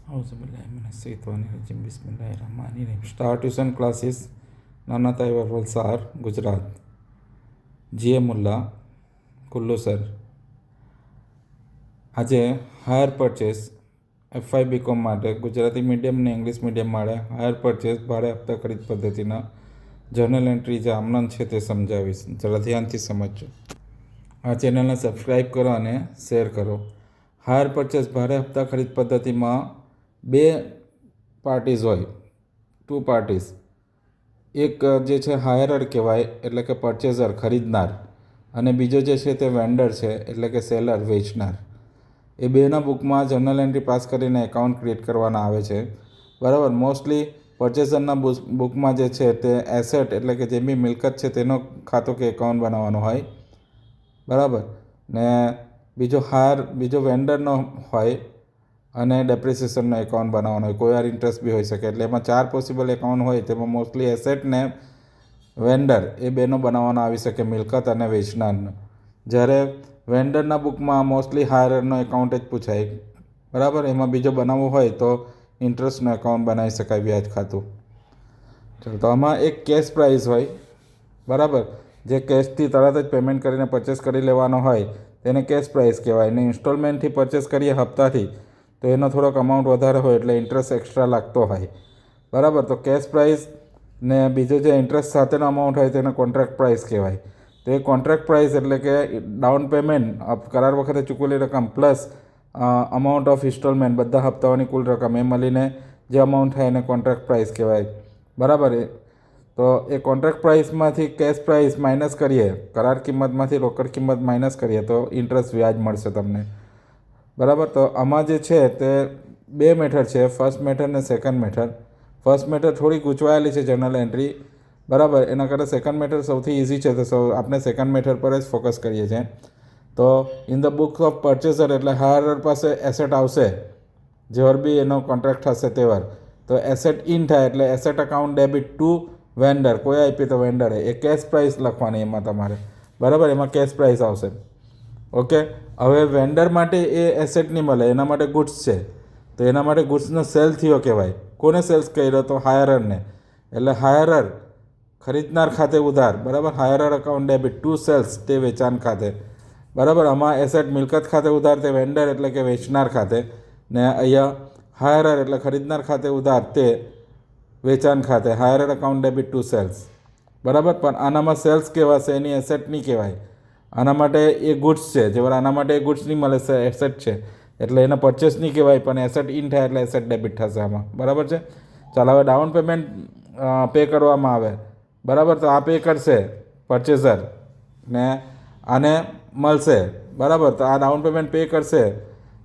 बिस्मिल्लाहिर्रहमानिर्रहीम। Star tuition classes नाना ताहिर वलसाड गुजरात। जीए मुल्ला Kullu sir. આજે higher purchase FI BCom માટે ગુજરાતી મીડિયમ ને ઇંગ્લિશ મીડિયમ માટે હાયર પરચેસ ભાડે હપ્તા ખરીદ પદ્ધતિના જર્નલ એન્ટ્રી જે આમનામ છે તે સમજાવીશ, જરા ધ્યાનથી સમજજો। આ ચેનલને સબસ્ક્રાઈબ કરો અને શેર કરો। હાયર પરચેસ ભાડે હપ્તા ખરીદ પદ્ધતિમાં બે પાર્ટીઝ હોય, ટુ પાર્ટીઝ। એક જે છે હાયરર કહેવાય એટલે કે પરચેઝર ખરીદનાર, અને બીજો જે છે તે વેન્ડર છે એટલે કે સેલર વેચનાર। એ બેના બુકમાં જર્નલ એન્ટ્રી પાસ કરીને એકાઉન્ટ ક્રિએટ કરવાના આવે છે, બરાબર। મોસ્ટલી પરચેઝરના બુકમાં જે છે તે એસેટ એટલે કે જે બી મિલકત છે તેનો ખાતો કે એકાઉન્ટ બનાવવાનો હોય, બરાબર। ને બીજો વેન્ડરનો હોય અને ડેપ્રિસિએશનનો એકાઉન્ટ બનાવવાનો હોય, કોઈ વાર ઇન્ટરેસ્ટ બી હોઈ શકે। એટલે એમાં 4 પોસિબલ એકાઉન્ટ હોય, તેમાં મોસ્ટલી એસેટ ને વેન્ડર એ બેનો બનાવવાનો આવી શકે, મિલકત અને વેચનારનો। જ્યારે વેન્ડરના બુકમાં મોસ્ટલી હાયરરનો એકાઉન્ટ જ પૂછાય, બરાબર। એમાં બીજો બનાવવો હોય તો ઇન્ટરેસ્ટનો એકાઉન્ટ બનાવી શકાય, વ્યાજ ખાતું। ચાલો, તો આમાં એક કેશ પ્રાઇસ હોય, બરાબર। જે કેશથી તરત જ પેમેન્ટ કરીને પરચેસ કરી લેવાનો હોય તેને કેશ પ્રાઇસ કહેવાય। ને ઇન્સ્ટોલમેન્ટથી પરચેસ કરીએ હપ્તાથી તો એનો થોડોક અમાઉન્ટ વધારે હોય એટલે ઇન્ટરેસ્ટ એક્સ્ટ્રા લાગતો હોય, બરાબર। તો કેશ પ્રાઇસ ને બીજો જે ઇન્ટરેસ્ટ સાથેનો અમાઉન્ટ હોય તેને કોન્ટ્રાક્ટ પ્રાઇસ કહેવાય। તો એ કોન્ટ્રાક્ટ પ્રાઇસ એટલે કે ડાઉન પેમેન્ટ કરાર વખતે ચૂકવેલી રકમ પ્લસ અમાઉન્ટ ઓફ ઇન્સ્ટોલમેન્ટ બધા હપ્તાઓની કુલ રકમ એ મળીને જે અમાઉન્ટ થાય એને કોન્ટ્રાક્ટ પ્રાઇસ કહેવાય, બરાબર। તો એ કોન્ટ્રાક્ટ પ્રાઇસમાંથી કેશ પ્રાઇસ માઇનસ કરીએ, કરાર કિંમતમાંથી રોકડ કિંમત માઇનસ કરીએ તો ઇન્ટરેસ્ટ વ્યાજ મળશે તમને, બરાબર। તો આમાં જે છે તે બે મેથડ છે, ફર્સ્ટ મેથડ ને સેકન્ડ મેથડ। ફર્સ્ટ મેથડ થોડી ગૂંચવાયેલી છે જર્નલ એન્ટ્રી, બરાબર। એના કરતાં સેકન્ડ મેથડ સૌથી ઇઝી છે, તો આપણે સેકન્ડ મેથડ પર જ ફોકસ કરીએ છીએ। તો ઇન ધ બુક ઓફ પરચેસર એટલે હાયરર પાસે એસેટ આવશે, જેવર બી એનો કોન્ટ્રાક્ટ હશે તેવર, તો એસેટ ઇન થાય એટલે asset account debit two vendor, કોઈ આપી તો વેન્ડરે એ કેશ પ્રાઇસ લખવાની એમાં તમારે, બરાબર। એમાં કેશ પ્રાઇસ આવશે, ઓકે। હવે વેન્ડર માટે એ એસેટ નહીં મળે, એના માટે ગુડ્સ છે, તો એના માટે ગુડ્સનો સેલ થયો કહેવાય। કોને સેલ્સ કર્યો? તો હાયરરને, એટલે હાયરર ખરીદનાર ખાતે ઉધાર, બરાબર। હાયરર અકાઉન્ટ ડેબિટ ટુ સેલ્સ તે વેચાણ ખાતે, બરાબર। આમાં એસેટ મિલકત ખાતે ઉધાર તે વેન્ડર એટલે કે વેચનાર ખાતે, ને અહીંયા હાયરર એટલે ખરીદનાર ખાતે ઉધાર તે વેચાણ ખાતે, hirer account debit two cells, બરાબર। પણ આનામાં સેલ્સ કહેવાશે, એની એસેટ નહીં કહેવાય। આના માટે એ ગુડ્સ છે, જેવર આના માટે એ ગુડ્સ નહીં મળે, એસેટ છે એટલે એને પરચેસ નહીં કહેવાય, પણ એસેટ ઇન થાય એટલે એસેટ ડેબિટ થશે આમાં, બરાબર છે। ચાલો, હવે ડાઉન પેમેન્ટ પે કરવામાં આવે, બરાબર। તો આ પે કરશે પરચેસર ને આને મળશે, બરાબર। તો આ ડાઉન પેમેન્ટ પે કરશે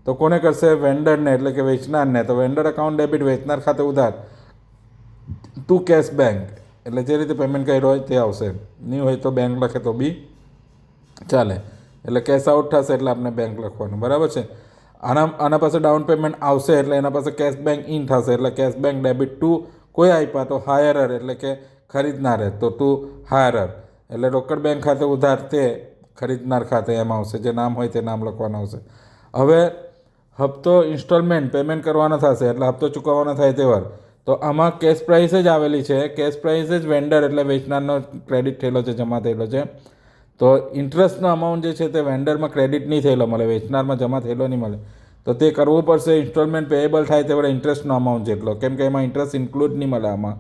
તો કોને કરશે? વેન્ડરને એટલે કે વેચનારને। તો વેન્ડર અકાઉન્ટ ડેબિટ વેચનાર ખાતે ઉધાર ટુ કેશ બેંક, એટલે જે રીતે પેમેન્ટ કર્યું હોય તે આવશે, નહીં હોય તો બેંક લખે તો બી ચાલે। એટલે કેશ આઉટ થશે એટલે આપણે બેંક લખવાનું, બરાબર છે। આના પાસે ડાઉન પેમેન્ટ આવશે એટલે એના પાસે કેશ બેંક ઇન થશે, એટલે કેશ બેંક ડેબિટ ટુ કોઈ આપ્યા તો હાયરર એટલે કે ખરીદનારે, તો ટુ હાયરર એટલે રોકડ બેંક ખાતે ઉધાર તે ખરીદનાર ખાતે એમ આવશે, જે નામ હોય તે નામ લખવાનું આવશે। હવે હપ્તો ઇન્સ્ટોલમેન્ટ પેમેન્ટ કરવાનો થશે એટલે હપ્તો ચૂકવવાનો થાય તેવાર, તો આમાં કેશ પ્રાઇસ જ આવેલી છે, કેશ પ્રાઇસ જ વેન્ડર એટલે વેચનારનો ક્રેડિટ થયેલો છે, જમા થયેલો છે। તો ઇન્ટરેસ્ટનો અમાઉન્ટ જે છે તે વેન્ડરમાં ક્રેડિટ નહીં થયેલો મળે, વેચનારમાં જમા થયેલો નહીં મળે, તો તે કરવું પડશે। ઇન્સ્ટોલમેન્ટ પેએબલ થાય તેવડે ઇન્ટરેસ્ટનો અમાઉન્ટ જેટલો, કેમ કે એમાં ઇન્ટરેસ્ટ ઇન્ક્લુડ નહીં મળે આમાં,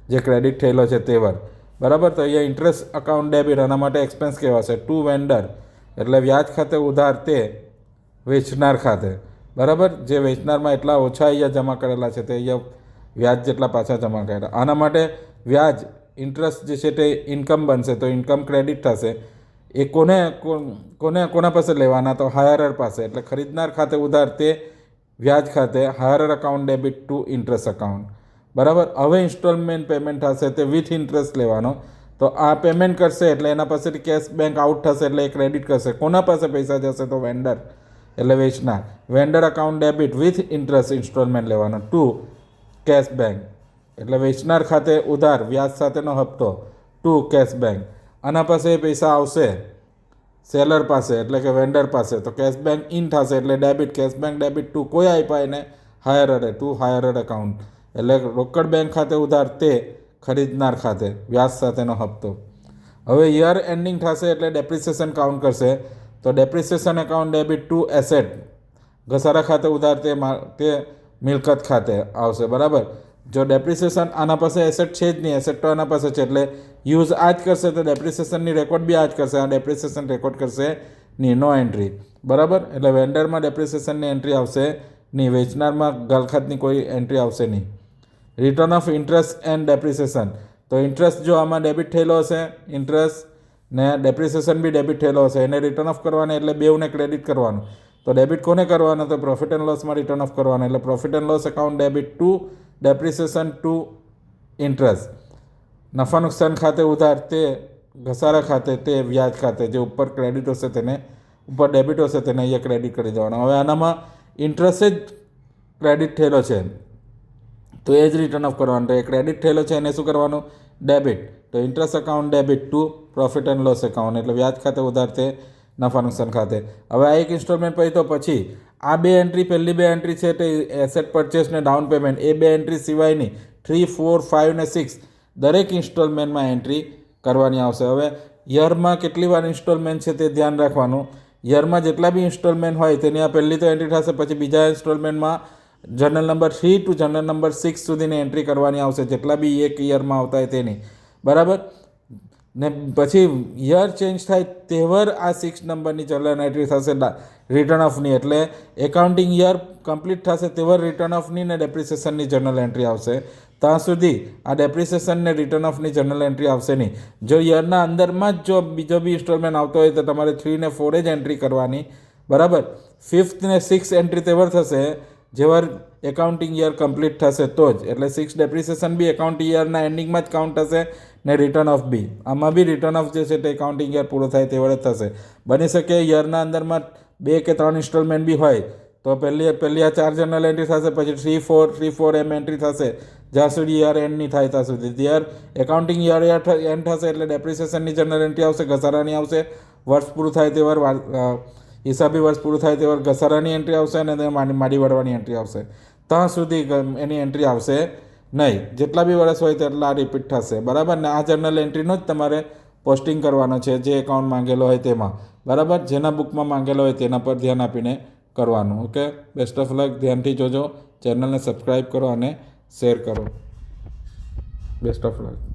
જે ક્રેડિટ થયેલો છે તેવર, બરાબર। તો અહીંયા ઇન્ટરેસ્ટ અકાઉન્ટ ડેબિટ આના માટે એક્સપેન્સ કહેવાશે ટુ વેન્ડર, એટલે વ્યાજ ખાતે ઉધાર તે વેચનાર ખાતે, બરાબર। જે વેચનારમાં એટલા ઓછા અહીંયા જમા કરેલા છે તે અહીંયા વ્યાજ જેટલા પાછા જમા કર્યા, આના માટે વ્યાજ ઇન્ટરેસ્ટ જે છે તે ઇન્કમ બનશે, તો ઇન્કમ ક્રેડિટ થશે। એ કોના પાસે લેવાના? તો હાયરર પાસે, એટલે ખરીદનાર ખાતે ઉધાર તે વ્યાજ ખાતે, hirer account debit to interest account, બરાબર। હવે ઇન્સ્ટોલમેન્ટ પેમેન્ટ થશે તે વિથ ઇન્ટરેસ્ટ લેવાનો, તો આ પેમેન્ટ કરશે એટલે એના પાસેથી કેશ બેંક આઉટ થશે એટલે એ ક્રેડિટ કરશે, કોના પાસે પૈસા જશે? તો વેન્ડર એટલે વેચનાર, vendor account debit with interest installment લેવાનો ટુ કેશ બેંક, એટલે વેચનાર ખાતે ઉધાર વ્યાજ સાથેનો હપ્તો ટુ કેશ બેંક, આના પાસે પૈસા આવશે સેલર પાસે એટલે કે વેન્ડર પાસે, તો કેશ બેંક ઇન થશે એટલે debit, cash bank debit to કોઈ આપ્યા એને હાયરર ટુ હાયરર એકાઉન્ટ એટલે રોકડ બેંક ખાતે ઉધાર તે ખરીદનાર ખાતે વ્યાજ સાથેનો હપ્તો. હવે યર એન્ડિંગ થશે એટલે ડેપ્રિસિએશન કાઉન્ટ કરશે. તો depreciation account debit to asset ઘસારા ખાતે ઉધાર તે મિલકત ખાતે આવશે. બરાબર. જો ડેપ્રિસિએશન આના પાસે એસેટ છે જ નહીં, એસેટ તો આના પાસે છે એટલે યુઝ આ જ કરશે તો ડેપ્રિસિએશનની રેકોર્ડ બી આ જ કરશે. આ ડેપ્રિસિએશન રેકોર્ડ કરશે નહીં, નો એન્ટ્રી. બરાબર. એટલે વેન્ડરમાં ડેપ્રિસિએશનની એન્ટ્રી આવશે નહીં, વેચનારમાં ગાલખાતની કોઈ એન્ટ્રી આવશે નહીં. Return of interest and depreciation તો ઇન્ટરેસ્ટ જો આમાં ડેબિટ થયેલો હશે, ઇન્ટરેસ્ટ ને ડેપ્રિસિએશન બી ડેબિટ થયેલો હશે, એને રિટર્ન ઓફ કરવાના એટલે બેઉને ક્રેડિટ કરવાનું. તો ડેબિટ કોને કરવાનો? તો પ્રોફિટ એન્ડ લોસમાં રિટર્ન ઓફ કરવાનો. એટલે profit and loss account debit to depreciation to interest. નફા નુકસાન ખાતે ઉધાર તે ઘસારા ખાતે તે વ્યાજ ખાતે જે ઉપર ક્રેડિટ હશે તેને ઉપર ડેબિટ હશે તેને અહીંયા ક્રેડિટ કરી દેવાનો. હવે આનામાં ઇન્ટરેસ્ટ જ ક્રેડિટ થયેલો છે તો એ જ રિટર્ન ઓફ કરવાનું. તો એ ક્રેડિટ થયેલો છે એને શું કરવાનું? ડેબિટ. તો interest account debit two profit and loss account એટલે વ્યાજ ખાતે ઉધાર તે નફા નુકસાન ખાતે. હવે આ એક ઇન્સ્ટોલમેન્ટ પછી તો પછી આ બે એન્ટ્રી, પહેલી બે એન્ટ્રી છે તે એસેટ પરચેસ ને ડાઉન પેમેન્ટ, એ બે એન્ટ્રી સિવાયની 3, 4, 5 ને 6 દરેક ઇન્સ્ટોલમેન્ટમાં એન્ટ્રી કરવાની આવશે. હવે યરમાં કેટલી વાર ઇન્સ્ટોલમેન્ટ છે તે ધ્યાન રાખવાનું. યરમાં જેટલા બી ઇન્સ્ટોલમેન્ટ હોય તેની આ પહેલી તો એન્ટ્રી થશે, પછી બીજા ઇન્સ્ટોલમેન્ટમાં journal number 3 to journal number 6 સુધીની એન્ટ્રી કરવાની આવશે, જેટલા બી એક યરમાં આવતા હોય તેની. બરાબર. ને પછી યર ચેન્જ થાય તેવર આ 6 નંબરની જર્નલ એન્ટ્રી થશે રિટર્ન ઓફની. એટલે એકાઉન્ટિંગ યર કમ્પ્લીટ થશે તેવર રિટર્ન ઓફની ને ડેપ્રિસિએશનની જર્નલ એન્ટ્રી આવશે. ત્યાં સુધી આ ડેપ્રિસિએશન ને રિટર્ન ઓફની જર્નલ એન્ટ્રી આવશે નહીં. જો યરના અંદરમાં જ જો બીજો બી ઇન્સ્ટોલમેન્ટ આવતો હોય તો તમારે 3 ને 4 જ એન્ટ્રી કરવાની. બરાબર. 5th ને 6th એન્ટ્રી તેવર થશે જેવર એકાઉન્ટિંગ યર કમ્પ્લીટ થશે તો જ. એટલે 6 ડેપ્રિસિએશન બી એકાઉન્ટિંગ યરના એન્ડિંગમાં જ કાઉન્ટ થશે ને રિટર્ન ઓફ બી. આમાં બી રિટર્ન ઓફ જે છે તે એકાઉન્ટિંગ યર પૂરો થાય તેવડે જ થશે. બની શકે યરના અંદરમાં 2 કે 3 ઇન્સ્ટોલમેન્ટ બી હોય તો પહેલી આ 4 જર્નલ એન્ટ્રી થશે, પછી 3, 4 એમ એન્ટ્રી થશે જ્યાં સુધી યર એન્ડ નહીં થાય ત્યાં સુધી. યર એકાઉન્ટિંગ યર એન્ડ થશે એટલે ડેપ્રિસિએશનની જર્નલ એન્ટ્રી આવશે, ઘસારાની આવશે. વર્ષ પૂરું થાય તે વાર હિસાબી વર્ષ પૂરું થાય તે વાર ઘસારાની એન્ટ્રી આવશે અને માડી વળવાની એન્ટ્રી આવશે. ત્યાં સુધી એની એન્ટ્રી આવશે નહીં. જેટલા બી વર્ષ હોય તેટલા રિપીટ થશે. બરાબર. ને આ જર્નલ એન્ટ્રીનો જ તમારે પોસ્ટિંગ કરવાનો છે જે એકાઉન્ટ માંગેલો હોય તેમાં. બરાબર. જેના બુકમાં માંગેલો હોય તેના પર ધ્યાન આપીને કરવાનું. ઓકે. Best of luck. ધ્યાનથી જોજો. ચેનલને સબસ્ક્રાઈબ કરો અને શેર કરો. Best of luck.